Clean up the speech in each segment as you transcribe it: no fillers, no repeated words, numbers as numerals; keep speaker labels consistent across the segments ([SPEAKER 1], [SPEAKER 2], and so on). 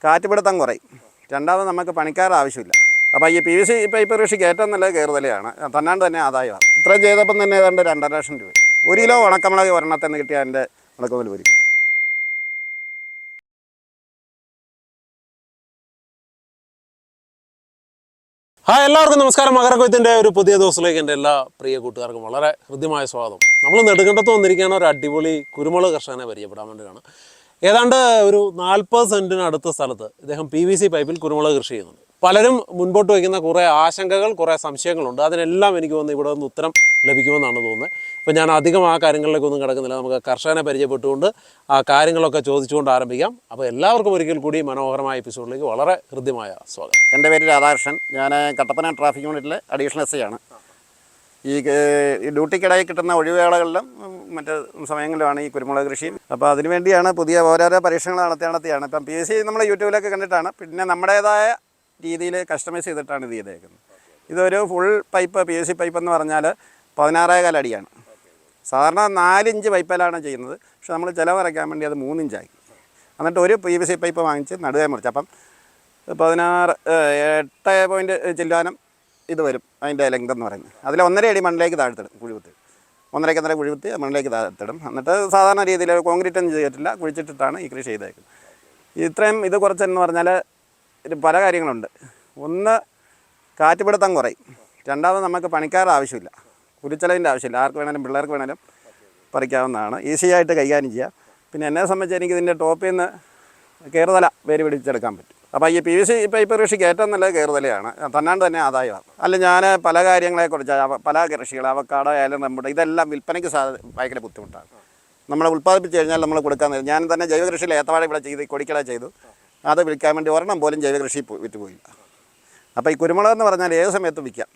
[SPEAKER 1] കാറ്റുപിടുത്തം കുറയും. രണ്ടാമത് നമുക്ക് പണിക്കാരുടെ ആവശ്യമില്ല. അപ്പോൾ ഈ PVC പൈപ്പ് കൃഷിക്ക് ഏറ്റവും നല്ല കയറുതലയാണ്, തന്നാണ്ട് തന്നെ ആദായമാണ്. ഇത്രയും ചെയ്തപ്പം തന്നെ ഏതാണ്ട് 2.5 ലക്ഷം രൂപ. 1 കിലോ ഉണക്കമുളക് ഒരെണ്ണത്തിന് കിട്ടിയാൽ എൻ്റെ മുളക്കുമൽ പൊരിക്കും.
[SPEAKER 2] എല്ലാവർക്കും നമസ്കാരം. മകരക്കൊയ്ത്തിൻ്റെ ഒരു പുതിയ ദിവസത്തിലേക്ക് എൻ്റെ എല്ലാ പ്രിയ കൂട്ടുകാർക്കും വളരെ ഹൃദ്യമായ സ്വാഗതം. നമ്മൾ നെടുങ്കണ്ടത്ത് വന്നിരിക്കുകയാണ് ഒരു അടിപൊളി കുരുമുളക് കർഷകനെ പരിചയപ്പെടാൻ വേണ്ടിയാണ്. ഏതാണ്ട് ഒരു 40 സെൻറ്റിനടുത്ത സ്ഥലത്ത് ഇദ്ദേഹം PVC പൈപ്പിൽ കുരുമുളക് കൃഷി ചെയ്യുന്നുണ്ട്. പലരും മുൻപോട്ട് വയ്ക്കുന്ന കുറേ ആശങ്കകൾ, കുറേ സംശയങ്ങളുണ്ട്. അതിനെല്ലാം എനിക്ക് തോന്നുന്നു ഇവിടെ നിന്ന് ഉത്തരം ലഭിക്കുമെന്നാണ് തോന്നുന്നത്. അപ്പോൾ ഞാൻ അധികം ആ കാര്യങ്ങളിലേക്കൊന്നും കിടക്കുന്നില്ല. നമുക്ക് കർഷകനെ പരിചയപ്പെട്ടുകൊണ്ട് ആ കാര്യങ്ങളൊക്കെ ചോദിച്ചുകൊണ്ട് ആരംഭിക്കാം. അപ്പോൾ എല്ലാവർക്കും ഒരിക്കൽ കൂടി മനോഹരമായ എപ്പിസോഡിലേക്ക് വളരെ ഹൃദ്യമായ സ്വാഗതം.
[SPEAKER 1] എൻ്റെ പേര് രാധാകൃഷ്ണൻ. ഞാൻ കട്ടപ്പന ട്രാഫിക് യൂണിറ്റിലെ അഡീഷണൽ SI ആണ്. ഈ ഡ്യൂട്ടിക്കിടയിൽ കിട്ടുന്ന ഒഴിവുവേളകളിലും മറ്റ് സമയങ്ങളിലുമാണ് ഈ കുരുമുളക് കൃഷിയും. അപ്പോൾ അതിനുവേണ്ടിയാണ് പുതിയ ഓരോരോ പരീക്ഷണങ്ങൾ നടത്തിയാണ്. ഇപ്പം PVC നമ്മൾ യൂട്യൂബിലൊക്കെ കണ്ടിട്ടാണ്, പിന്നെ നമ്മുടേതായ രീതിയിൽ കസ്റ്റമൈസ് ചെയ്തിട്ടാണ് ഇത് ചെയ്തേക്കുന്നത്. ഇതൊരു ഫുൾ പൈപ്പ് PVC പൈപ്പ് എന്ന് പറഞ്ഞാൽ 16.4 അടിയാണ്. സാധാരണ 4 ഇഞ്ച് പൈപ്പിലാണ് ചെയ്യുന്നത്. പക്ഷെ നമ്മൾ ചിലവറയ്ക്കാൻ വേണ്ടി അത് 3 ഇഞ്ചാക്കി. എന്നിട്ട് ഒരു PVC പൈപ്പ് വാങ്ങിച്ച് നടുവേ മുറിച്ച്. അപ്പം 8 പോയിൻറ്റ് ചില്ലാനം ഇത് വരും അതിൻ്റെ ലെങ്ത് എന്ന് പറയുന്നത്. അതിൽ 1.5 അടി മണ്ണിലേക്ക് താഴ്ത്തിടും, കുഴികുത്തി 1.5 കുഴികുത്തി മണ്ണിലേക്ക് താഴ്ത്തിടും. എന്നിട്ട് സാധാരണ രീതിയിൽ കോൺക്രീറ്റ് ഒന്നും ചെയ്തിട്ടില്ല, കുഴിച്ചിട്ടിട്ടാണ് ഈ കൃഷി ചെയ്തേക്കുന്നത്. ഇത്രയും ഇത് കുറച്ചെന്ന് പറഞ്ഞാൽ പല കാര്യങ്ങളുണ്ട്. ഒന്ന്, കാറ്റുപിടുത്തം കുറയും. രണ്ടാമത് നമുക്ക് പണിക്കാരുടെ ആവശ്യമില്ല, കുരുച്ചലവിൻ്റെ ആവശ്യമില്ല. ആർക്ക് വേണേലും പിള്ളേർക്ക് വേണേലും പറിക്കാവുന്നതാണ്, ഈസി ആയിട്ട് കൈകാര്യം ചെയ്യാം. പിന്നെ എന്നെ സംബന്ധിച്ച് എനിക്ക് ഇതിൻ്റെ ടോപ്പിൽ നിന്ന് കയറുതല വേര് പിടിച്ചെടുക്കാൻ പറ്റും. അപ്പോൾ ഈ PVC പൈപ്പ് കൃഷിക്ക് ഏറ്റവും നല്ല കയറുതലയാണ്, തന്നാണ്ട് തന്നെ ആദായമാണ്. അല്ല, ഞാൻ പല കാര്യങ്ങളെക്കുറിച്ച് പല കൃഷികൾ, അവക്കാടോ ആയാലും നമ്മുടെ ഇതെല്ലാം വിൽപ്പനയ്ക്ക് ഭയങ്കര ബുദ്ധിമുട്ടാണ്. നമ്മൾ ഉൽപ്പാദിപ്പിച്ച് കഴിഞ്ഞാൽ നമ്മൾ കൊടുക്കാൻ. ഞാൻ തന്നെ ജൈവ കൃഷിയിൽ ഏത്തവാഴ ഇവിടെ ചെയ്ത് കൊടിക്കട ചെയ്തു. അത് വിൽക്കാൻ വേണ്ടി ഒരെണ്ണം പോലും ജൈവ കൃഷി വിറ്റുപോയില്ല. അപ്പോൾ ഈ കുരുമുളക് എന്ന് പറഞ്ഞാൽ ഏത് സമയത്തും വിൽക്കാം.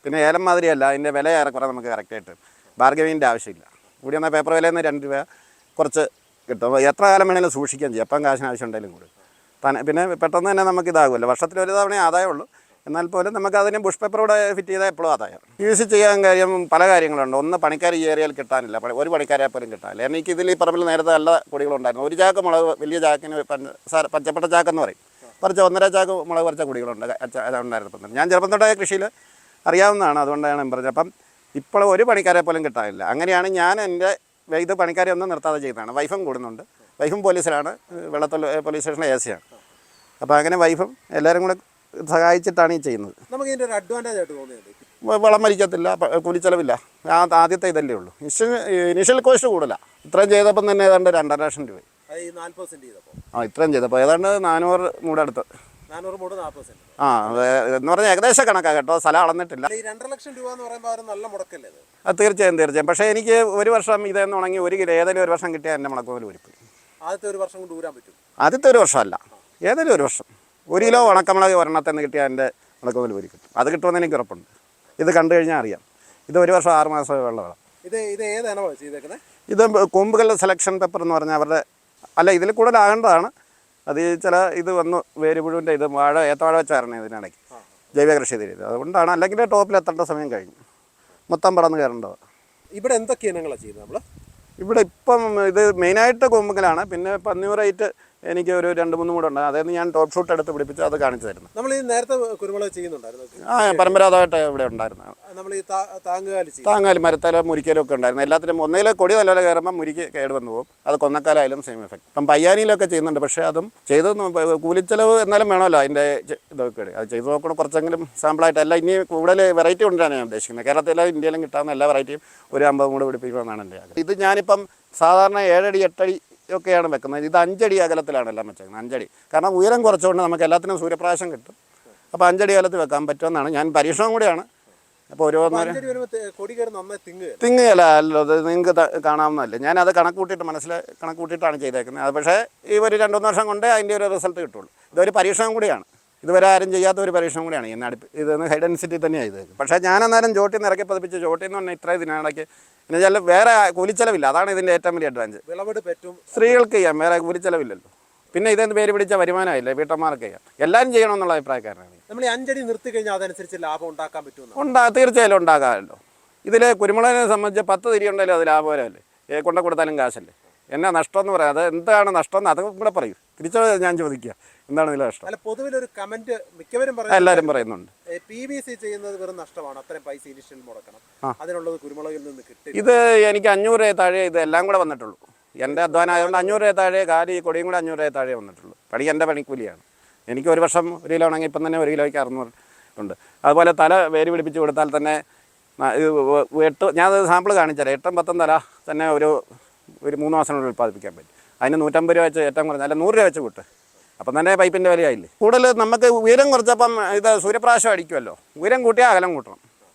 [SPEAKER 1] പിന്നെ ഏലം മാതിരിയല്ല, അതിൻ്റെ വില ഏറെക്കുറെ നമുക്ക് കറക്റ്റായിട്ട് ബാർഗവിൻ്റെ ആവശ്യമില്ല. കൂടി വന്നാൽ പേപ്പർ വിലയിൽ നിന്ന് 2 രൂപ കുറച്ച് കിട്ടും. എത്ര കാലം വേണമെങ്കിലും സൂക്ഷിക്കാൻ ചെയ്യും. അപ്പം കാശിന് ആവശ്യം ഉണ്ടെങ്കിലും കൂടി പിന്നെ പെട്ടെന്ന് തന്നെ നമുക്ക് ഇതാകുമല്ലോ. വർഷത്തിൽ ഒരു തവണയേ ആദായമുള്ളൂ. എന്നാൽ പോലും നമുക്ക് അതിന് ബുഷ് പേപ്പറോടെ ഫിറ്റ് ചെയ്താൽ എപ്പോഴും ആദായം. PVC ചെയ്യാൻ കാര്യം പല കാര്യങ്ങളുണ്ട്. ഒന്ന്, പണിക്കാർ ഈ ഏരിയയിൽ കിട്ടാനില്ല, ഒരു പണിക്കാരെ പോലും കിട്ടാനില്ല. എനിക്ക് ഇതിൽ ഈ പറമ്പിൽ നേരത്തെ നല്ല കൊടികളുണ്ടായിരുന്നു. ഒരു ചാക്ക് മുളക്, വലിയ ചാക്കിന് പച്ചപ്പെട്ട ചാക്കെന്ന് പറയും, പറിച്ച 1.5 ചാക്ക് മുളക് പറിച്ച കൊടികളുണ്ട് ഉണ്ടായിരുന്നു. ഞാൻ ചെറുപ്പം തൊട്ടേ കൃഷിയിൽ അറിയാവുന്നതാണ്, അതുകൊണ്ടാണ് ഞാൻ പറഞ്ഞത്. അപ്പം ഇപ്പോൾ ഒരു പണിക്കാരെ പോലും കിട്ടാനില്ല. അങ്ങനെയാണ് ഞാൻ എൻ്റെ ഇത് പണിക്കാരെ ഒന്നും നിർത്താതെ ചെയ്തതാണ്. വൈഫും കൂടുന്നുണ്ട്. വൈഫും പോലീസിലാണ്, വെള്ളത്തോൾ പോലീസ് സ്റ്റേഷനിലെ AC ആണ്. അപ്പോൾ അങ്ങനെ വൈഫും എല്ലാവരും കൂടെ സഹായിച്ചിട്ടാണ് ഈ ചെയ്യുന്നത്.
[SPEAKER 2] നമുക്ക് ഇതിൻ്റെ ഒരു അഡ്വാൻറ്റേജ് ആയിട്ട് തോന്നിയത്
[SPEAKER 1] വളം മരിക്കത്തില്ല, കൂലിച്ചെലവില്ല. ആദ്യത്തെ ഇതല്ലേ ഉള്ളൂ. ഇനിഷ്യൽ കോസ്റ്റ് കൂടുതലാണ്. ഇത്രയും ചെയ്തപ്പം തന്നെ ഏതാണ്ട് 2.5 ലക്ഷം രൂപ. ഇത്രയും ചെയ്തപ്പോൾ ഏതാണ്ട് 400 മൂടടുത്ത്.
[SPEAKER 2] 400 മൂട് 40 സെൻറ്റ്.
[SPEAKER 1] എന്ന് പറഞ്ഞാൽ ഏകദേശം കണക്കാണ് കേട്ടോ, സ്ഥലം അളന്നിട്ടില്ല.
[SPEAKER 2] 2.5 ലക്ഷം രൂപ എന്ന് പറയുമ്പോൾ നല്ല മുടക്കല്ലേ
[SPEAKER 1] അത്? തീർച്ചയായും. പക്ഷേ എനിക്ക് ഒരു വർഷം ഇതെന്ന് ഉണങ്ങി 1 കിലോ ഏതെങ്കിലും ഒരു വർഷം കിട്ടിയാൽ എൻ്റെ മുളക്കുമൽ ഒരുക്കും.
[SPEAKER 2] ആദ്യത്തെ ഒരു വർഷം കൊണ്ട് ഊരാൻ പറ്റും?
[SPEAKER 1] ആദ്യത്തെ ഒരു വർഷമല്ല, ഏതെങ്കിലും ഒരു വർഷം 1 കിലോ ഉണക്കമുളക് ഒരെണ്ണത്തിന് കിട്ടിയാൽ എൻ്റെ മുളക്കുമൽ ഒരു കിട്ടും. അത് കിട്ടുമെന്ന് എനിക്ക് ഉറപ്പുണ്ട്. ഇത് കണ്ടു കഴിഞ്ഞാൽ അറിയാം. ഇത് 1 വർഷം 6 മാസം വെള്ളമാണ്.
[SPEAKER 2] ഇത് ഏതാണ് ചെയ്തേക്കുന്നത്?
[SPEAKER 1] ഇത് കൊമ്പുകളുടെ സെലക്ഷൻ പേപ്പർ എന്ന് പറഞ്ഞാൽ അവരുടെ അല്ല, ഇതിൽ കൂടുതലാകേണ്ടതാണ്. അത് ചില ഇത് വന്നു, വേരുപുഴുവിൻ്റെ ഇത് ഏത്തവാഴ വെച്ചായിരുന്നു ഇതിനിടയ്ക്ക് ജൈവ കൃഷി ചെയ്തത്. അതുകൊണ്ടാണ്. അല്ലെങ്കിൽ ടോപ്പിൽ എത്തേണ്ട സമയം കഴിഞ്ഞു, മൊത്തം പടന്ന് കയറേണ്ടത്.
[SPEAKER 2] ഇവിടെ എന്തൊക്കെ ഇനങ്ങളാണ് ചെയ്യുന്നത് നമ്മൾ?
[SPEAKER 1] ഇവിടെ ഇപ്പം ഇത് മെയിനായിട്ട് കൊമ്പുകളാണ്. പിന്നെ പന്നിയൂറായിട്ട് എനിക്ക് ഒരു 2-3 മൂട് ഉണ്ട്. അതായത് ഞാൻ ടോപ്പ് ഷൂട്ട് എടുത്ത് പിടിപ്പിച്ച് അത് കാണിച്ചു തരുന്നു.
[SPEAKER 2] നമ്മൾ ഈ നേരത്തെ കുരുമുളക് ചെയ്യുന്നുണ്ടായിരുന്നു?
[SPEAKER 1] പരമ്പരാഗതമായിട്ട് ഇവിടെ ഉണ്ടായിരുന്നു.
[SPEAKER 2] നമ്മൾ ഈ
[SPEAKER 1] താങ്ങാലും മരത്തല മുരിക്കലും ഒക്കെ ഉണ്ടായിരുന്നു. എല്ലാത്തിനും ഒന്നേലെ കൊടി നല്ലപോലെ കയറുമ്പോൾ മുരിക്ക് കേട് വന്നു പോകും. അത് കൊന്നക്കാലായാലും സെയിം എഫക്ട്. ഇപ്പം പയ്യാനിയിലൊക്കെ ചെയ്യുന്നുണ്ട്. പക്ഷേ അതും ചെയ്ത് കൂലിച്ചെലവ് എന്നാലും വേണമല്ലോ അതിൻ്റെ ഇതൊക്കെ. അത് ചെയ്ത് നോക്കണം കുറച്ചെങ്കിലും സാമ്പിളായിട്ട്. അല്ല, ഇനി കൂടുതൽ വെറൈറ്റി കൊണ്ടുവരാനാണ് ഞാൻ ഉദ്ദേശിക്കുന്നത്. കേരളത്തിലും ഇന്ത്യയിലും കിട്ടാവുന്ന എല്ലാ വെറൈറ്റിയും ഒരു 50 മൂട് പിടിപ്പിക്കണമെന്നാണ് എൻ്റെ ആഗ്രഹം. ഇത് ഞാനിപ്പം സാധാരണ 7 അടി 8 അടി ഒക്കെയാണ് വെക്കുന്നത്. ഇത് 5 അടി അകലത്തിലാണ് എല്ലാം വെച്ചേക്കുന്നത്. 5 അടി. കാരണം ഉയരം കുറച്ചുകൊണ്ട് നമുക്ക് എല്ലാത്തിനും സൂര്യപ്രകാശം കിട്ടും. അപ്പോൾ 5 അടി അകലത്തിൽ വെക്കാൻ പറ്റുമെന്നാണ്. ഞാൻ പരീക്ഷണം കൂടിയാണ്. അപ്പോൾ തിങ്ങുകയല്ല അല്ലോ, അത് നിങ്ങൾക്ക് കാണാവുന്നതല്ലേ. ഞാനത് കണക്കൂട്ടിയിട്ടാണ് ചെയ്തേക്കുന്നത്. അത് പക്ഷേ ഈ ഒരു 2-3 വർഷം കൊണ്ടേ അതിൻ്റെ ഒരു റിസൾട്ട് കിട്ടുള്ളൂ. ഇതൊരു പരീക്ഷണം കൂടിയാണ്. ഇതുവരെ ആരും ചെയ്യാത്ത ഒരു പരീക്ഷണം കൂടിയാണ്. ഇതൊന്ന് ഹൈ ഡെൻസിറ്റി തന്നെയാണ് ചെയ്തത്. പക്ഷേ ഞാൻ അന്നേരം ചോട്ടിൽ നിന്ന് ഇറക്കി പതിപ്പിച്ച് ചോട്ടിൽ നിന്ന് പറഞ്ഞാൽ ഇത്ര ഇതിനിടയ്ക്ക് എന്നുവെച്ചാൽ വേറെ കൂലിച്ചെലവില്ല. അതാണ് ഇതിൻ്റെ ഏറ്റവും വലിയ അഡ്വാൻറ്റേജ്.
[SPEAKER 2] വിളവെടുപ്പ് ഏറ്റവും
[SPEAKER 1] സ്ത്രീകൾക്ക് ചെയ്യാം, വേറെ കൂലിച്ചെലവില്ലല്ലോ. പിന്നെ ഇതെന്ത് പേര് പിടിച്ച വരുമാനമായില്ലേ, വീട്ടമ്മമാർക്ക് ചെയ്യാം. എല്ലാവരും ചെയ്യണമെന്നുള്ള അഭിപ്രായക്കാരനാണ്.
[SPEAKER 2] നമ്മൾ 5 അടി നിർത്തി കഴിഞ്ഞാൽ അതനുസരിച്ച് ലാഭം ഉണ്ടാക്കാൻ പറ്റുമോ?
[SPEAKER 1] തീർച്ചയായും ഉണ്ടാകാമല്ലോ. ഇതിൽ കുരുമുളകിനെ സംബന്ധിച്ച് 10 തിരി ഉണ്ടെങ്കിലും അത് ലാഭകരമല്ലേ. കൊടുത്താലും കാശല്ലേ. എന്നാ നഷ്ടം എന്ന് പറയാം. അത് എന്താണ് നഷ്ടം എന്ന് അതും കൂടെ പറയൂ. തിരിച്ചു ഞാൻ ചോദിക്കുക എന്താണ് ഇതിലെ നഷ്ടം?
[SPEAKER 3] അല്ല, പൊതുവിലൊരു കമന്റ് മിക്കവരും
[SPEAKER 1] എല്ലാവരും പറയുന്നുണ്ട്
[SPEAKER 3] PVC ചെയ്യുന്നത് വെറും നഷ്ടമാണ്, അത്രയും പൈസ ഇനിഷ്യൽ മുടക്കണം, അതിനുള്ളത് കുരുമുളകിൽ നിന്ന് കിട്ടും.
[SPEAKER 1] ഇത് എനിക്ക് 500 രൂപ താഴെ ഇത് എല്ലാം കൂടെ വന്നിട്ടുള്ളൂ. എൻ്റെ അധ്വാനം ആയതുകൊണ്ട് 500 രൂപ താഴെ കാലി കൊടിയും കൂടെ 500 രൂപ താഴെ വന്നിട്ടുള്ളൂ. എൻ്റെ പണിക്കൂലിയാണ്. എനിക്ക് ഒരു വർഷം 1 കിലോ ആണെങ്കിൽ ഇപ്പം തന്നെ 1 കിലോയ്ക്ക് 600 ഉണ്ട്. അതുപോലെ തല വേര് പിടിപ്പിച്ച് കൊടുത്താൽ തന്നെ ഞാൻ സാമ്പിൾ കാണിച്ചാൽ 8 10 തല തന്നെ ഒരു 3 മാസത്തിനുള്ളിൽ ഉൽപ്പാദിപ്പിക്കാൻ പറ്റും. അതിന് 150 രൂപ വെച്ച് ഏറ്റവും കുറഞ്ഞ അല്ല 100 രൂപ വെച്ച് കൂട്ട്. അപ്പം തന്നെ പൈപ്പിൻ്റെ വിലയായില്ലേ. കൂടുതൽ നമുക്ക് ഉയരം കുറച്ചപ്പം ഇത് സൂര്യപ്രകാശം അടിക്കുമല്ലോ. ഉയരം കൂട്ടിയാൽ അകലം കൂട്ടണം.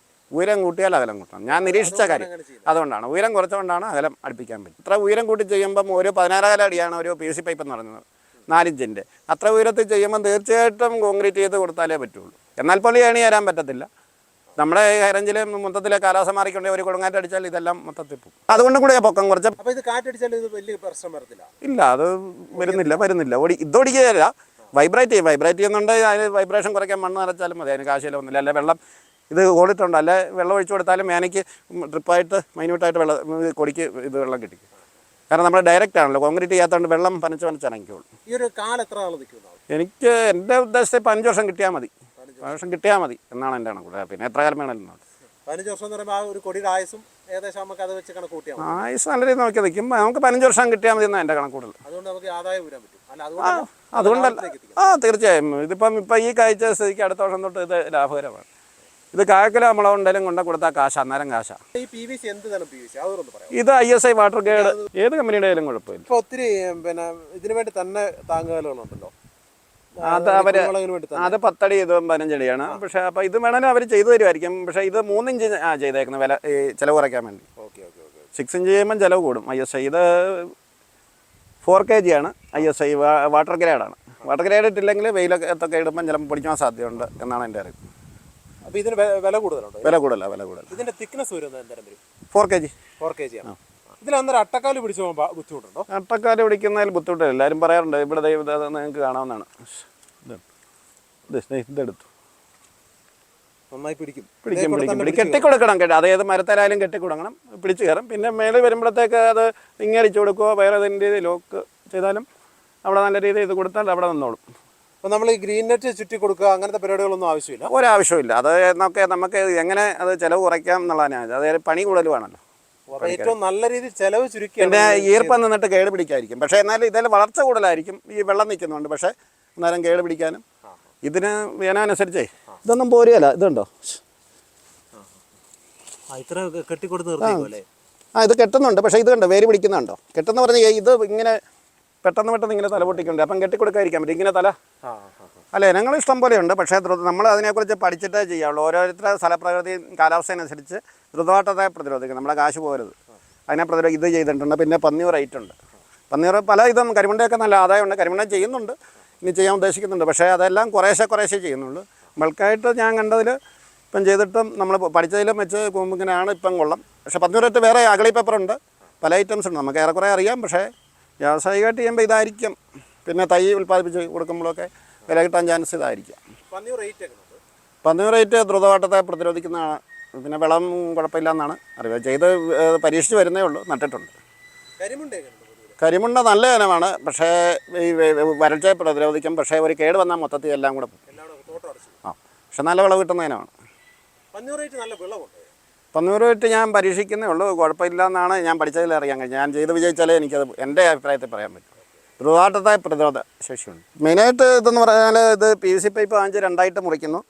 [SPEAKER 1] ഉയരം കൂട്ടിയാൽ അകലം കൂട്ടണം. ഞാൻ നിരീക്ഷിച്ച കാര്യം അതുകൊണ്ടാണ്. ഉയരം കുറച്ചുകൊണ്ടാണ് അകലം അടുപ്പിക്കാൻ പറ്റും. ഇത്ര ഉയരം കൂട്ടി ചെയ്യുമ്പം ഒരു 16 അടിയാണ് ഒരു PVC പൈപ്പ് എന്ന് പറയുന്നത്, 4 ഇഞ്ചിൻ്റെ. അത്ര ഉയരത്തിൽ ചെയ്യുമ്പം തീർച്ചയായിട്ടും കോൺക്രീറ്റ് ചെയ്ത് കൊടുത്താലേ പറ്റുള്ളൂ. എന്നാൽ പോലും ഏണി തരാൻ പറ്റത്തില്ല. നമ്മുടെ ഹൈറേഞ്ചിൽ മൊത്തത്തിലെ കാലാവസ്ഥ മാറിക്കൊണ്ട് ഒരു കൊടുങ്കാറ്റ് അടിച്ചാൽ ഇതെല്ലാം മൊത്തത്തിൽ പോകും. അതുകൊണ്ടും കൂടെ പൊക്കം കുറച്ച്.
[SPEAKER 3] അപ്പോൾ ഇത് കാറ്റടിച്ചാൽ ഇത് വലിയ പ്രശ്നം വരത്തില്ല?
[SPEAKER 1] ഇല്ല, അത് വരുന്നില്ല. ഇതൊടിക്കുകയല്ല, വൈബ്രേറ്റ് ചെയ്യുന്നുണ്ട്. അതിന് വൈബ്രേഷൻ കുറയ്ക്കാൻ മണ്ണ് നിറച്ചാലും മതി, അതിന് കാശിലൊന്നുമില്ല. അല്ലെ വെള്ളം ഇത് ഓടിട്ടുണ്ട്, അല്ലെ വെള്ളം ഒഴിച്ചു കൊടുത്താലും മേനയ്ക്ക് ട്രിപ്പായിട്ട് മൈന്യൂട്ടായിട്ട് കൊടിക്ക് ഇത് വെള്ളം കിട്ടി. കാരണം നമ്മൾ ഡയറക്റ്റ് ആണല്ലോ, കോൺക്രീറ്റ് ചെയ്യാത്തതുകൊണ്ട് വെള്ളം പനച്ചിറങ്ങിക്കോളും.
[SPEAKER 3] ഈ ഒരു കാലം എത്ര നാൾ നിൽക്കുന്നു?
[SPEAKER 1] എനിക്ക് എൻ്റെ ഉദ്ദേശത്തെ 5 വർഷം കിട്ടിയാൽ മതി. 5 വർഷം കിട്ടിയാൽ മതി എന്നാണ് എൻ്റെ കണക്ക്. പിന്നെ എത്ര കാലം വേണമല്ലോ.
[SPEAKER 3] 15 വർഷം എന്ന് പറയുമ്പോൾ ആ ഒരു കൊടിയുടെ ആയുസും ഏകദേശം നമുക്ക് അത് വെച്ച് കണക്ക് കൂട്ടിയാൽ മതി.
[SPEAKER 1] ആയുസ് നല്ല രീതിയിൽ നോക്കി നിൽക്കും. നമുക്ക് 15 വർഷം കിട്ടിയാൽ മതി എന്നാണ് എൻ്റെ കണക്കൂടൽ.
[SPEAKER 3] അതുകൊണ്ട് നമുക്ക് ആദായം വരാൻ പറ്റും.
[SPEAKER 1] അതുകൊണ്ടല്ല, തീർച്ചയായും. ഇപ്പം ഈ കാഴ്ച സ്ഥിതിക്ക് അടുത്ത വർഷം തൊട്ട് ഇത് ലാഭകരമാണ്. ഇത് കാക്കിലോ നമ്മളോ ഉണ്ടെങ്കിലും കൊണ്ട കൊടുത്താൽ കാശ, അന്നേരം കാശ.
[SPEAKER 3] ഈ PVC എന്ത് തരം PVC അതൊന്ന് പറയാം.
[SPEAKER 1] ഇത് ISI വാട്ടർ ഗൈഡ്, ഏത് കമ്പനിയുടെ ആയാലും കുഴപ്പമില്ല.
[SPEAKER 3] ഇപ്പോൾ ഒത്തിരി പിന്നെ ഇതിനു വേണ്ടി തന്നെ താങ്ങുകകളുണ്ടല്ലോ.
[SPEAKER 1] അത് 10 അടി, ഇത് 15 അടിയാണ്. പക്ഷേ അപ്പോൾ ഇത് വേണമെങ്കിൽ അവർ ചെയ്തു തരുമായിരിക്കും. പക്ഷേ ഇത് 3 ഇഞ്ച് ചെയ്തേക്കുന്ന വില ചിലവ് കുറയ്ക്കാൻ വേണ്ടി. 6 ഇഞ്ച് ചെയ്യുമ്പം ചിലവ് കൂടും. ISI ഇത് 4 kg ആണ്. ISI വാട്ടർ ഗ്രേഡാണ്. വാട്ടർ ഗ്രേഡ് ഇട്ടില്ലെങ്കിൽ വെയിലൊക്കെ ഇടുമ്പം ചിലപ്പോൾ പൊടിക്കാൻ സാധ്യതയുണ്ട് എന്നാണ് എൻ്റെ അറിവ്.
[SPEAKER 3] അപ്പോൾ ഇതിന് വില കൂടുതലുണ്ടോ?
[SPEAKER 1] വില കൂടുതൽ.
[SPEAKER 3] ഇതിൻ്റെ തിക്നെസ് വരുന്നത് എന്തരം വരും?
[SPEAKER 1] 4 kg.
[SPEAKER 3] 4 kg ആണ്. ഇതിൽ അന്നേരം അട്ടക്കാല് പിടിച്ചു പോകുമ്പോൾ ബുദ്ധിമുട്ടുണ്ടോ?
[SPEAKER 1] അട്ടക്കാല് പിടിക്കുന്നതിൽ ബുദ്ധിമുട്ടില്ല. എല്ലാവരും പറയാറുണ്ട്. ഇവിടെ നിങ്ങൾക്ക് കാണാവുന്നതാണ്. ഇതെടുത്തു
[SPEAKER 3] നന്നായി പിടിക്കും.
[SPEAKER 1] കെട്ടിക്കൊടുക്കണം കേട്ടോ. അതേത് മരത്തലായാലും കെട്ടിക്കൊടുക്കണം, പിടിച്ചു കയറും. പിന്നെ മേലെ വരുമ്പോഴത്തേക്ക് അത് ഇങ്ങടിച്ചു കൊടുക്കുകയോ വേറെ ഏതെങ്കിലും രീതിയിൽ ലോക്ക് ചെയ്താലും അവിടെ നല്ല രീതിയിൽ ഇത് കൊടുത്താൽ അവിടെ നിന്നോളും.
[SPEAKER 3] അപ്പോൾ നമ്മൾ ഈ ഗ്രീൻ നെറ്റ് ചുറ്റി കൊടുക്കുക അങ്ങനത്തെ പരിപാടികളൊന്നും ആവശ്യമില്ല?
[SPEAKER 1] ഒരാവശ്യമില്ല. അത് നമുക്ക് എങ്ങനെ അത് ചിലവ് കുറയ്ക്കാം എന്നുള്ളതാണ്. അതായത് പണി കൂടുതലുമാണല്ലോ.
[SPEAKER 3] ഏറ്റവും നല്ല രീതിയിൽ ചിലവ് ചുരുക്കി.
[SPEAKER 1] പിന്നെ ഈർപ്പം നിന്നിട്ട് കേട് പിടിക്കായിരിക്കും. പക്ഷേ എന്നാലും ഇതിൽ വളർച്ച കൂടുതലായിരിക്കും. ഈ വെള്ളം നിൽക്കുന്നുണ്ട്. പക്ഷേ അന്നേരം കേട് പിടിക്കാനും ഇതിന് വേനനുസരിച്ചേ ഇതൊന്നും പോരുകയല്ല. ഇതുണ്ടോ,
[SPEAKER 3] ഇത്ര കെട്ടിക്കൊടുത്ത് നിർത്തിയല്ലേ?
[SPEAKER 1] ഇത് കെട്ടുന്നുണ്ട്. പക്ഷേ ഇത് കണ്ടോ, വേര് പിടിക്കുന്നുണ്ടോ? കെട്ടെന്ന് പറഞ്ഞാൽ ഇത് ഇങ്ങനെ പെട്ടെന്ന് ഇങ്ങനെ തല പൊട്ടിക്കുന്നുണ്ട്. അപ്പം കെട്ടിക്കൊടുക്കാതിരിക്കാൻ പറ്റും. ഇങ്ങനെ തല അല്ലേ, ഞങ്ങൾ ഇഷ്ടം പോലെയുണ്ട്. പക്ഷേ നമ്മൾ അതിനെക്കുറിച്ച് പഠിച്ചിട്ടേ ചെയ്യാവുള്ളൂ. ഓരോരുത്തരുടെ സ്ഥലപ്രകൃതി കാലാവസ്ഥയനുസരിച്ച് ഋതുവാട്ടത്തെ പ്രതിരോധിക്കും. നമ്മളെ കാശ് പോകരുത്. അതിനെ ഇത് ചെയ്തിട്ടുണ്ട്. പിന്നെ പന്നിയൂർ റേറ്റ് ഉണ്ട്. പന്നിയൂർ പല ഇതും കരിമണ്ടയൊക്കെ നല്ല ആദായമുണ്ട്. കരിമണ്ട ചെയ്യുന്നുണ്ട്, ഇനി ചെയ്യാൻ ഉദ്ദേശിക്കുന്നുണ്ട്. പക്ഷേ അതെല്ലാം കുറേശ്ശെ ചെയ്യുന്നുള്ളൂ. ബൾക്കായിട്ട് ഞാൻ കണ്ടതിൽ ഇപ്പം ചെയ്തിട്ടും നമ്മൾ പഠിച്ചതിലും വെച്ച് ഇങ്ങനെയാണ് ഇപ്പം കൊള്ളം. പക്ഷേ പന്നിയൂരത്ത് വേറെ അഗളി പേപ്പറുണ്ട്, പല ഐറ്റംസ് ഉണ്ട്. നമുക്ക് ഏറെക്കുറെ അറിയാം. പക്ഷേ വ്യാവസായികമായിട്ട് ചെയ്യുമ്പോൾ ഇതായിരിക്കും. പിന്നെ തൈ ഉൽപ്പാദിപ്പിച്ച് കൊടുക്കുമ്പോഴൊക്കെ വില കിട്ടാൻ ചാൻസ് ഇതായിരിക്കാം. പന്നിയൂർ റേറ്റ് ദ്രുതവാട്ടത്തെ പ്രതിരോധിക്കുന്നതാണ്. പിന്നെ വെള്ളം കുഴപ്പമില്ല എന്നാണ് അറിയുക. ചെയ്ത് പരീക്ഷിച്ച് വരുന്നേ ഉള്ളൂ. നട്ടിട്ടുണ്ട്. കരിമുണ്ട നല്ല ഇനമാണ്. പക്ഷേ ഈ വരൾച്ചയെ പ്രതിരോധിക്കും. പക്ഷേ ഒരു കേട് വന്നാൽ മൊത്തത്തിൽ എല്ലാം കൂടെ പോകും. പക്ഷെ നല്ല വിളവ് കിട്ടുന്ന ഇനമാണ്. പന്നിയൂർ റേറ്റ് ഞാൻ പരീക്ഷിക്കുന്നേ ഉള്ളൂ. കുഴപ്പമില്ല എന്നാണ് ഞാൻ പഠിച്ചതിൽ അറിയാൻ കഴിഞ്ഞത്. ഞാൻ ചെയ്ത് വിജയിച്ചാലേ എനിക്കത് എൻ്റെ അഭിപ്രായത്തിൽ പറയാൻ പറ്റും. ദ്രുതവാട്ടത്തെ പ്രതിരോധ ശേഷിയുണ്ട്. മെയിനായിട്ട് ഇതെന്ന് പറഞ്ഞാൽ ഇത് PVC പൈപ്പ് വാങ്ങിച്ച് 2ആയിട്ട് മുറിക്കുന്നു.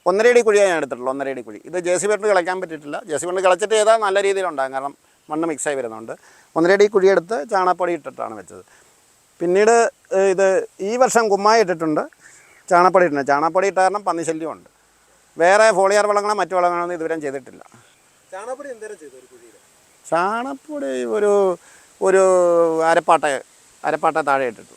[SPEAKER 1] 1.5 അടി കുഴിയാണ് ഞാൻ എടുത്തിട്ടുള്ളൂ. 1.5 അടി കുഴി. ഇത് JCB കൊണ്ട് കിളയ്ക്കാൻ പറ്റിയിട്ടില്ല. JCB കൊണ്ട് കിളച്ചിട്ട് ചെയ്താൽ നല്ല രീതിയിലുണ്ടാകും. കാരണം മണ്ണ് മിക്സായി വരുന്നുണ്ട്. 1.5 അടി കുഴിയെടുത്ത് ചാണകപ്പൊടി ഇട്ടിട്ടാണ് വെച്ചത്. പിന്നീട് ഇത് ഈ വർഷം കുമ്മായി ഇട്ടിട്ടുണ്ട്, ചാണകപ്പൊടി ഇട്ടുണ്ട്. ചാണകപ്പൊടി ഇട്ട കാരണം പന്നിശല്യമുണ്ട്. വേറെ ഫോളിയർ വളങ്ങളോ മറ്റു വളങ്ങളൊന്നും ഇതുവരെ ചെയ്തിട്ടില്ല. ചാണകപ്പൊടി ഒരു അരപ്പാട്ട താഴെ ഇട്ടിട്ടു.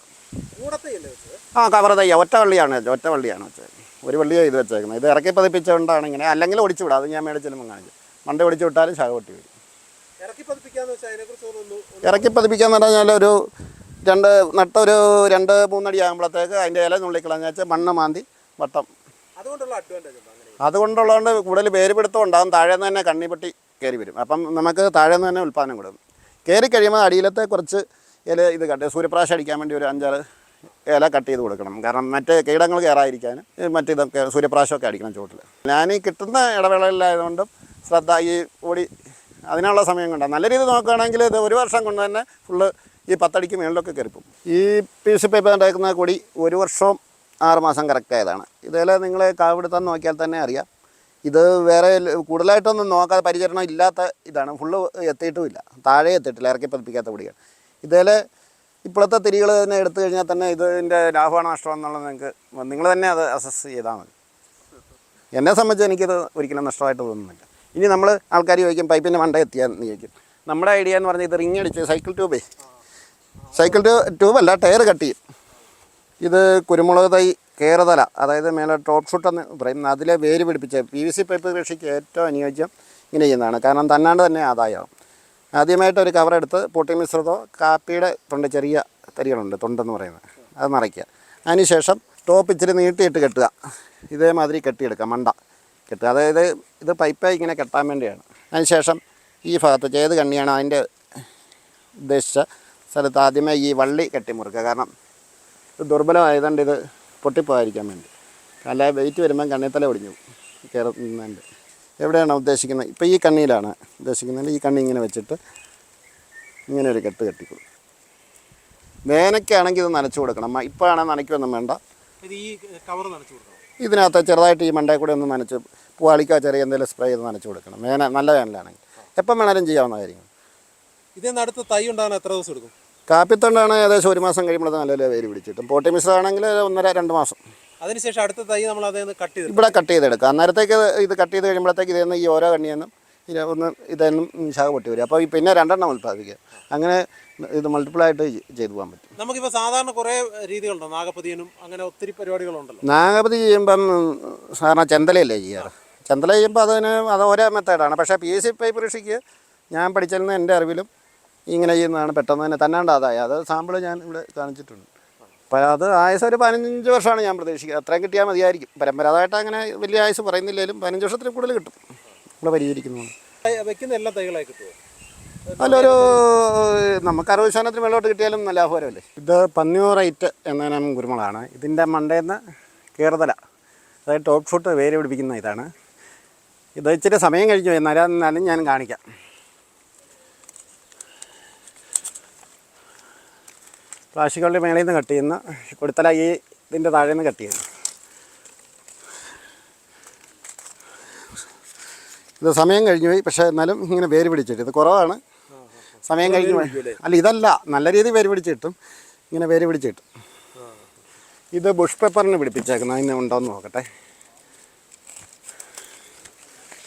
[SPEAKER 1] കവർ തയ്യ ഒറ്റ വള്ളിയാണ് വെച്ചത്. ഒരു വള്ളിയാണ് ഇത് വെച്ചേക്കുന്നത്. ഇത് ഇറക്കി പതിപ്പിച്ചുകൊണ്ടാണ് ഇങ്ങനെ. അല്ലെങ്കിൽ ഒടിച്ചു വിടാം. അത് ഞാൻ മേടിച്ചാലും കാണിച്ചു. മണ്ട ഒടിച്ചു വിട്ടാലും ശാഖ പൊട്ടി വരും. ഇറക്കി പതിപ്പിക്കാന്ന് പറഞ്ഞാൽ ഒരു 2-3 അടി ആകുമ്പോഴത്തേക്ക് അതിൻ്റെ ഇല നുള്ളിക്കളഞ്ഞ വെച്ചാൽ മണ്ണ് മാന്തി വട്ടം. അതുകൊണ്ടുള്ളതുകൊണ്ട് കൂടുതൽ വേരുപിടുത്തം ഉണ്ടാകും. താഴേന്ന് തന്നെ കണ്ണിപ്പെട്ടി കയറി വരും. അപ്പം നമുക്ക് താഴേന്ന് തന്നെ ഉൽപ്പാദനം കൊടുക്കും. കയറി കഴിയുമ്പോൾ അടിയിലത്തെ കുറച്ച് ഇല ഇത് കട്ടെ സൂര്യപ്രകാശം അടിക്കാൻ വേണ്ടി ഒരു 5-6 ഇല കട്ട് ചെയ്ത് കൊടുക്കണം. കാരണം മറ്റേ കീടങ്ങൾ കയറാതിരിക്കാനും മറ്റിതൊക്കെ സൂര്യപ്രാശമൊക്കെ അടിക്കണം ചുവട്ടിൽ. ഞാൻ ഈ കിട്ടുന്ന ഇടവേളയിലായതുകൊണ്ടും ശ്രദ്ധ ഈ ഓടി അതിനുള്ള സമയം കൊണ്ടാണ്. നല്ല രീതിയിൽ നോക്കുകയാണെങ്കിൽ ഇത് 1 വർഷം കൊണ്ട് തന്നെ ഫുള്ള് ഈ 10 അടിക്ക് മുകളിലൊക്കെ കയറിപ്പോവും. ഈ PVC പൈപ്പ് ഉണ്ടാക്കുന്ന കൊടി 1 വർഷവും 6 മാസം കറക്റ്റ് ആയതാണ്. ഇതിൽ നിങ്ങൾ കാവെടുത്താൻ നോക്കിയാൽ തന്നെ അറിയാം. ഇത് വേറെ കൂടുതലായിട്ടൊന്നും നോക്കാതെ പരിചരണം ഇല്ലാത്ത ഇതാണ്. ഫുള്ള് എത്തിയിട്ടുമില്ല, താഴെ എത്തിയിട്ടില്ല, ഇറക്കി പതിപ്പിക്കാത്ത കൊടിയാണ്. ഇതിൽ ഇപ്പോഴത്തെ തിരികൾ തന്നെ എടുത്തു കഴിഞ്ഞാൽ തന്നെ ഇതിൻ്റെ ലാഭമാണ് നഷ്ടമാണെന്നുള്ളത് നിങ്ങൾ തന്നെ അത് അസസ് ചെയ്താൽ മതി. എന്നെ സംബന്ധിച്ച് എനിക്കിത് ഒരിക്കലും നഷ്ടമായിട്ട് തോന്നുന്നില്ല. ഇനി നമ്മൾ ആൾക്കാർ ചോദിക്കും പൈപ്പിൻ്റെ മണ്ട എത്തിയാന്ന് ചോദിക്കും. നമ്മുടെ ഐഡിയ എന്ന് പറഞ്ഞാൽ ഇത് റിങ് അടിച്ച് സൈക്കിൾ ട്യൂബല്ല, ടയർ കട്ട് ചെയ്യും. ഇത് കുരുമുളക് തൈ കേറുതല, അതായത് മേലെ ടോപ്പ് ഷൂട്ട് എന്ന് പറയും, അതിലെ വേര് പിടിപ്പിച്ച് PVC പൈപ്പ് കൃഷിക്ക് ഏറ്റവും അനുയോജ്യം ഇങ്ങനെ ചെയ്യുന്നതാണ്. കാരണം തന്നാണ്ട് തന്നെ ആദായമാകും. ആദ്യമായിട്ട് ഒരു കവറെടുത്ത് പൊട്ടി മിശ്രിതമോ കാപ്പിയുടെ ചെറിയ തരികളുണ്ട്, തൊണ്ടെന്ന് പറയുന്നത്, അത് നിറയ്ക്കുക. അതിനുശേഷം ടോപ്പ് ഇച്ചിരി നീട്ടിയിട്ട് കെട്ടുക. ഇതേമാതിരി കെട്ടിയെടുക്കുക, മണ്ട കെട്ടുക. അതായത് ഇത് പൈപ്പ് ഇങ്ങനെ കെട്ടാൻ വേണ്ടിയാണ്. അതിനുശേഷം ഈ ഭാഗത്ത് ഏത് കണ്ണിയാണ് അതിൻ്റെ ഉദ്ദേശിച്ച സ്ഥലത്ത് ആദ്യമേ ഈ വള്ളി കെട്ടിമുറുക്കുക. കാരണം ഇത് ദുർബലമായതുകൊണ്ട് ഇത് പൊട്ടിപ്പോകാതിരിക്കാൻ വേണ്ടി. അല്ല വെയിറ്റ് വരുമ്പം കണ്ണിത്തല ഒടിഞ്ഞു കയറുന്നുണ്ട്. എവിടെയാണോ ഉദ്ദേശിക്കുന്നത്, ഇപ്പോൾ ഈ കണ്ണിയിലാണ് ഉദ്ദേശിക്കുന്നത്, ഈ കണ്ണി ഇങ്ങനെ വെച്ചിട്ട് ഇങ്ങനെ ഒരു കെട്ട് കെട്ടിക്കൊടുക്കും. വേനയ്ക്കാണെങ്കിൽ ഇത് നനച്ചു കൊടുക്കണം. ഇപ്പോഴാണെങ്കിൽ നനയ്ക്കൊന്നും വേണ്ട. ഇതിനകത്ത് ചെറുതായിട്ട് ഈ മണ്ടയിൽ കൂടെ ഒന്ന് നനച്ച് പൂവാളിക്കോ ചെറിയ എന്തെങ്കിലും സ്പ്രേ ചെയ്ത് നനച്ചു കൊടുക്കണം. നല്ല വേനലാണെങ്കിൽ എപ്പം വേണേലും ചെയ്യാവുന്ന കാര്യങ്ങൾ.
[SPEAKER 3] ഇതിന് അടുത്ത് തൈ ഉണ്ടാകാൻ എത്ര ദിവസം എടുക്കും?
[SPEAKER 1] കാപ്പിത്തൊണ്ടാണ് ഏകദേശം 1 മാസം കഴിയുമ്പോൾ നല്ല വേര് പിടിച്ചിട്ടും. പോട്ടി മിശ്രമാണെങ്കിൽ 1.5-2 മാസം.
[SPEAKER 3] അതിനുശേഷം അടുത്ത തൈ നമ്മൾ അതേന്ന് കട്ട് ചെയ്ത്
[SPEAKER 1] ഇവിടെ കട്ട് ചെയ്തെടുക്കുക. അന്നേരത്തേക്ക് ഇത് കട്ട് ചെയ്ത് കഴിയുമ്പോഴത്തേക്ക് ഇതെന്ന് ഈ ഓരോ കണ്ണിയെന്നും ഇതെന്നും ശാഖ പൊട്ടി വരും. അപ്പോൾ പിന്നെ 2 എണ്ണം ഉൽപ്പാദിക്കുക. അങ്ങനെ ഇത് മൾട്ടിപ്പിളായിട്ട് ചെയ്തു പോകാൻ പറ്റും.
[SPEAKER 3] നമുക്കിപ്പോൾ സാധാരണ കുറേ രീതികളുണ്ടോ? നാഗപതിയനും അങ്ങനെ ഒത്തിരി പരിപാടികളുണ്ടല്ലോ.
[SPEAKER 1] നാഗപതി ചെയ്യുമ്പം സാധാരണ ചെന്തലയല്ലേ ചെയ്യാറ്. ചെന്തല ചെയ്യുമ്പോൾ അത് ഓരോ മെത്തേഡാണ്. പക്ഷേ PVC പൈപ്പ് കൃഷിക്ക് ഞാൻ പഠിച്ചിരുന്ന എൻ്റെ അറിവിലും ഇങ്ങനെ ചെയ്യുന്നതാണ് പെട്ടെന്ന് തന്നാണ്ട് ആദായം. അത് സാമ്പിൾ ഞാൻ ഇവിടെ കാണിച്ചിട്ടുണ്ട്. അപ്പോൾ അത് ആയുസ് ഒരു 15 വർഷമാണ് ഞാൻ പ്രതീക്ഷിക്കുക. അത്രയും കിട്ടിയാൽ മതിയായിരിക്കും. പരമ്പരാഗതമായിട്ട് അങ്ങനെ വലിയ ആയുസ് പറയുന്നില്ലെങ്കിലും 15 വർഷത്തിൽ കൂടുതൽ കിട്ടും നമ്മൾ പരിചരിക്കുന്നതാണ്.
[SPEAKER 3] വെക്കുന്ന എല്ലാ തൈകളായി കിട്ടുമോ?
[SPEAKER 1] നല്ലൊരു നമുക്ക് 60% വെള്ളോട്ട് കിട്ടിയാലും നല്ല ലാഭകരമല്ലേ. ഇത് പന്നിയൂറൈറ്റ് എന്ന കുരുമുളകാണ്. ഇതിൻ്റെ മണ്ടയിൽ നിന്ന് കേറുതല, അതായത് ടോപ്പ് ഷൂട്ട് വേര് പിടിപ്പിക്കുന്ന ഇതാണ്. ഇത് ഇച്ചിരി സമയം കഴിഞ്ഞു എന്നാലും ഞാൻ കാണിക്കാം. പ്ലാസ്റ്റിക്കുകളുടെ മേളയിൽ നിന്ന് കട്ട് ചെയ്യുന്ന കൊടുത്തല ഈ ഇതിൻ്റെ താഴെ നിന്ന് കട്ട് ചെയ്യുന്നു. ഇത് സമയം കഴിഞ്ഞു പോയി. പക്ഷേ എന്നാലും ഇങ്ങനെ വേര് പിടിച്ചിട്ട് ഇത് കുറവാണ്. സമയം കഴിഞ്ഞു പോയി. അല്ല, ഇതല്ല, നല്ല രീതിയിൽ വേര് പിടിച്ച് കിട്ടും. ഇങ്ങനെ വേര് പിടിച്ച് കിട്ടും. ഇത് ബുഷ് പെപ്പറിന് പിടിപ്പിച്ചേക്കുന്നത്. അതിന് ഉണ്ടോയെന്ന് നോക്കട്ടെ.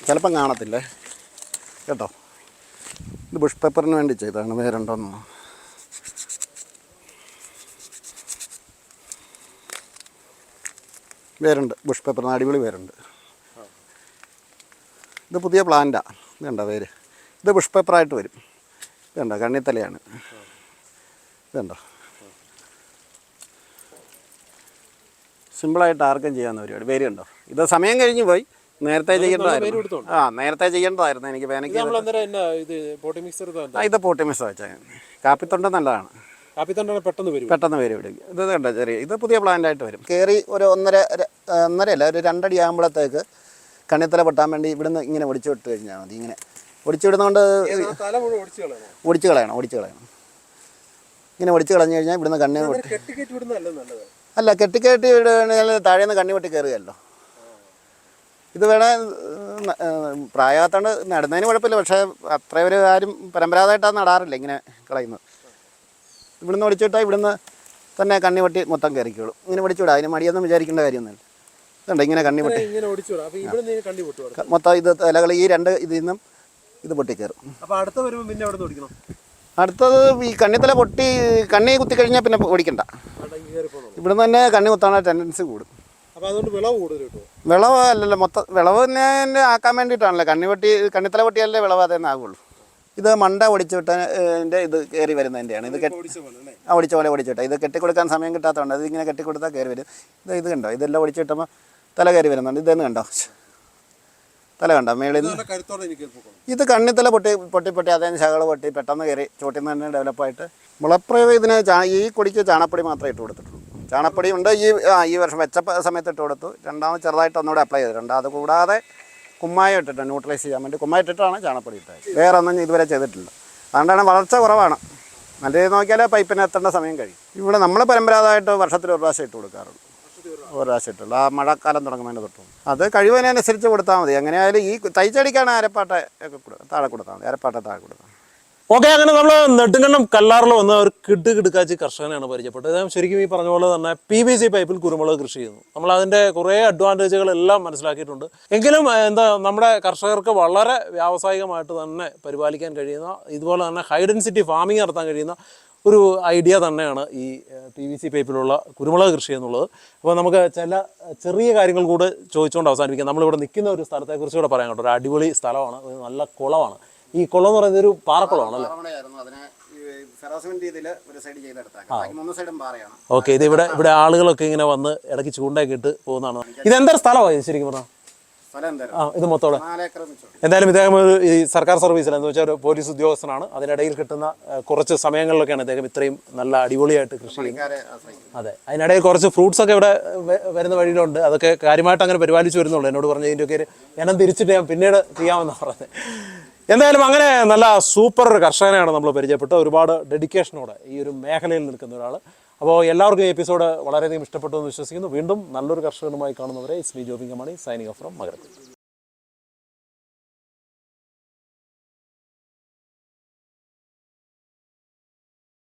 [SPEAKER 1] ചിലപ്പം കാണത്തില്ലേ കേട്ടോ. ഇത് ബുഷ് പെപ്പറിന് വേണ്ടി ചെയ്തതാണ്. വേരുണ്ടോയെന്ന് വേരുണ്ട്. ബുഷ് പെപ്പറിന് അടിപൊളി വേരുണ്ട്. ഇത് പുതിയ പ്ലാന്റാണ്. ഇത് കണ്ടോ വേര്. ഇത് ബുഷ് പേപ്പറായിട്ട് വരും. ഇത് കണ്ടോ കണ്ണിത്തലയാണ്. ഇത് കണ്ടോ. സിമ്പിളായിട്ട് ആർക്കും ചെയ്യാവുന്ന പരിപാടി. വേര് കണ്ടോ. ഇത് സമയം കഴിഞ്ഞ് പോയി. നേരത്തെ ചെയ്യേണ്ടതായിരുന്നു. നേരത്തെ ചെയ്യേണ്ടതായിരുന്നു. എനിക്ക് വേനയ്ക്ക് ഇത് പോട്ടി മിക്സ് വെച്ചാൽ കാപ്പിത്തൊണ്ട് നല്ലതാണ്. പെട്ടെന്ന് വേര് പിടിക്കും. ഇത് കണ്ടോ ചെറിയ. ഇത് പുതിയ പ്ലാന്റായിട്ട് വരും. കയറി ഒരു 1.5 ഒരു 2 അടി ആകുമ്പോഴത്തേക്ക് കണ്ണിത്തല പൊട്ടാൻ വേണ്ടി ഇവിടുന്ന് ഇങ്ങനെ ഒടിച്ചു വിട്ട് കഴിഞ്ഞാൽ മതി. ഇങ്ങനെ ഒടിച്ചു വിടുന്നതുകൊണ്ട് ഒടിച്ചു കളയണം. ഇങ്ങനെ ഒടിച്ചു കളഞ്ഞു കഴിഞ്ഞാൽ ഇവിടുന്ന് കണ്ണി അല്ല, കെട്ടിക്കെട്ടി വിടുകയാണെങ്കിൽ താഴേന്ന് കണ്ണി പൊട്ടി കയറുകയല്ലോ. ഇത് വേണേ പ്രായത്തോണ്ട് നടുന്നതിന് കുഴപ്പമില്ല. പക്ഷേ അത്ര ഒരു ആരും പരമ്പരാഗതമായിട്ടാണ് നടാറില്ല ഇങ്ങനെ കളയുന്നത്. ഇവിടുന്ന് ഒടിച്ചിട്ടാൽ ഇവിടുന്ന് തന്നെ കണ്ണി പൊട്ടി മൊത്തം കയറിക്കോളും. ഇങ്ങനെ ഒടിച്ചുവിടാം. അതിന് മടിയൊന്നും വിചാരിക്കേണ്ട കാര്യമൊന്നുമില്ല. ഇതുണ്ട് ഇങ്ങനെ കണ്ണി പൊട്ടി മൊത്തം ഇത് ഇലകൾ ഈ 2 ഇതിൽ നിന്നും ഇത് പൊട്ടിക്കയറും. അടുത്തത് ഈ കണ്ണിത്തല പൊട്ടി കണ്ണി കുത്തി കഴിഞ്ഞാൽ പിന്നെ ഓടിക്കണ്ട. ഇവിടുന്ന് തന്നെ കണ്ണി കുത്താനുള്ള ടെൻഡൻസി കൂടും. വിളവ് അല്ലല്ലോ, മൊത്തം വിളവ് തന്നെ ആക്കാൻ വേണ്ടിയിട്ടാണല്ലോ. കണ്ണിത്തല പൊട്ടിയാലേ വിളവ് അതന്നെ ആകുള്ളൂ. ഇത് മണ്ട ഒടിച്ചു വിട്ടതിൻ്റെ ഇത് കയറി വരുന്നതിൻ്റെയാണ്. ഇത് ഒടിച്ച പോലെ ഒടിച്ചിട്ട് ഇത് കെട്ടിക്കൊടുക്കാൻ സമയം കിട്ടാത്തതുകൊണ്ട് അത് ഇങ്ങനെ കെട്ടിക്കൊടുത്താൽ കയറി വരും. ഇത് കണ്ടോ. ഇതെല്ലാം ഒടിച്ചു കിട്ടുമ്പോൾ തല കയറി വരുന്നുണ്ട്. ഇതെന്ന് കണ്ടോ, തല കണ്ടോ മേളിൽ നിന്ന്. ഇത് കണ്ണിത്തല പൊട്ടി അതേ ശകല പൊട്ടി പെട്ടെന്ന് കയറി ചോട്ടിൽ നിന്ന് തന്നെ ഡെവലപ്പായിട്ട്. മുളപ്രയോഗം ഇതിന് ഈ കൊടിക്ക് ചാണകപ്പൊടി മാത്രമേ ഇട്ട് കൊടുത്തിട്ടുള്ളൂ. ചാണപ്പൊടി ഉണ്ട് ഈ വർഷം വെച്ച സമയത്ത് ഇട്ട് കൊടുത്തു. രണ്ടാമത് ചെറുതായിട്ട് ഒന്നുകൂടെ അപ്ലൈ ചെയ്തിട്ടുണ്ട്. അത് കൂടാതെ കുമ്മായം ഇട്ടിട്ട് ന്യൂട്രലൈസ് ചെയ്യാൻ വേണ്ടി കുമ്മായം ഇട്ടിട്ടാണ് ചാണപ്പൊടി ഇട്ടത്. വേറെ ഒന്നും ഇതുവരെ ചെയ്തിട്ടില്ല. അതുകൊണ്ടാണ് വളർച്ച കുറവാണ്. നല്ല രീതിയിൽ നോക്കിയാൽ പൈപ്പിന് എത്തേണ്ട സമയം കഴിയും. ഇവിടെ നമ്മൾ പരമ്പരാഗതമായിട്ട് വർഷത്തിൽ ഒരു പ്രാവശ്യം ഇട്ട് കൊടുക്കാറുള്ളൂ. ഒരു പ്രാവശ്യം ഇട്ടുള്ളൂ. ആ മഴക്കാലം തുടങ്ങുന്നതിന് തൊട്ടും അത് കഴിവതിനനുസരിച്ച് കൊടുത്താൽ മതി. എങ്ങനെയായാലും ഈ തൈച്ചെടിക്കാണ് അരപ്പാട്ട ഒക്കെ താഴെ കൊടുത്താൽ മതി. അരപ്പാട്ട താഴെ കൊടുത്താൽ.
[SPEAKER 2] ഓക്കെ, അങ്ങനെ നമ്മൾ നെടുങ്കണ്ടം കല്ലാറിൽ വന്ന ഒരു കിടുകിടുക്കാച്ചി കർഷകനെയാണ് പരിചയപ്പെട്ടത്. അദ്ദേഹം ശരിക്കും ഈ പറഞ്ഞ പോലെ തന്നെ PVC പൈപ്പിൽ കുരുമുളക് കൃഷി ചെയ്യുന്നു. നമ്മൾ അതിൻ്റെ കുറേ അഡ്വാൻറ്റേജുകളെല്ലാം മനസ്സിലാക്കിയിട്ടുണ്ട്. എങ്കിലും നമ്മുടെ കർഷകർക്ക് വളരെ വ്യാവസായികമായിട്ട് തന്നെ പരിപാലിക്കാൻ കഴിയുന്ന, ഇതുപോലെ തന്നെ ഹൈ ഡെൻസിറ്റി ഫാമിംഗ് നടത്താൻ കഴിയുന്ന ഒരു ഐഡിയ തന്നെയാണ് ഈ PVC പൈപ്പിലുള്ള കുരുമുളക് കൃഷി എന്നുള്ളത്. അപ്പോൾ നമുക്ക് ചെറിയ കാര്യങ്ങൾ കൂടെ ചോദിച്ചുകൊണ്ട് അവസാനിപ്പിക്കാം. നമ്മളിവിടെ നിൽക്കുന്ന ഒരു സ്ഥലത്തെക്കുറിച്ച് കൂടെ പറയാം കേട്ടോ. ഒരു അടിപൊളി സ്ഥലമാണ്, ഒരു നല്ല കുളമാണ്. ഈ കുളം എന്ന് പറയുന്നത് ഒരു പാറക്കുളമാണ് അല്ലേ? ഓക്കെ, ഇത് ഇവിടെ ആളുകളൊക്കെ ഇങ്ങനെ വന്ന് ഇടയ്ക്ക് ചൂണ്ടയൊക്കെ ഇട്ട് പോകുന്നതാണ്. ഇതെന്തൊരു സ്ഥലമാണ് ശരിക്കും പറഞ്ഞാൽ? ഇത് മൊത്തം എന്തായാലും ഇദ്ദേഹം ഈ സർക്കാർ സർവീസിൽ എന്ന് വെച്ചാൽ ഒരു പോലീസ് ഉദ്യോഗസ്ഥനാണ്. അതിനിടയിൽ കിട്ടുന്ന കുറച്ച് സമയങ്ങളിലൊക്കെയാണ് അദ്ദേഹം ഇത്രയും നല്ല അടിപൊളിയായിട്ട് കൃഷി ചെയ്യുന്നത്. അതെ, അതിനിടയിൽ കുറച്ച് ഫ്രൂട്ട്സ് ഒക്കെ ഇവിടെ വരുന്ന വഴിയിലുണ്ട്. അതൊക്കെ കാര്യമായിട്ട് അങ്ങനെ പരിപാലിച്ചു വരുന്നുള്ളൂ. എന്നോട് പറഞ്ഞ ഇതിൻ്റെയൊക്കെ ഇനം തിരിച്ചിട്ട് ഞാൻ പിന്നീട് ചെയ്യാമെന്നാണ് പറഞ്ഞത്. എന്തായാലും അങ്ങനെ നല്ല സൂപ്പർ കർഷകനെയാണ് നമ്മൾ പരിചയപ്പെട്ടത്. ഒരുപാട് ഡെഡിക്കേഷനോടെ ഈ ഒരു മേഖലയിൽ നിൽക്കുന്ന ഒരാൾ. അപ്പോൾ എല്ലാവർക്കും ഈ എപ്പിസോഡ് വളരെയധികം ഇഷ്ടപ്പെട്ടു എന്ന് വിശ്വസിക്കുന്നു. വീണ്ടും നല്ലൊരു കർഷകനുമായി കാണുന്നവരെ it's me Jobin Kamani signing off from മകരക്കൊയ്ത്ത്.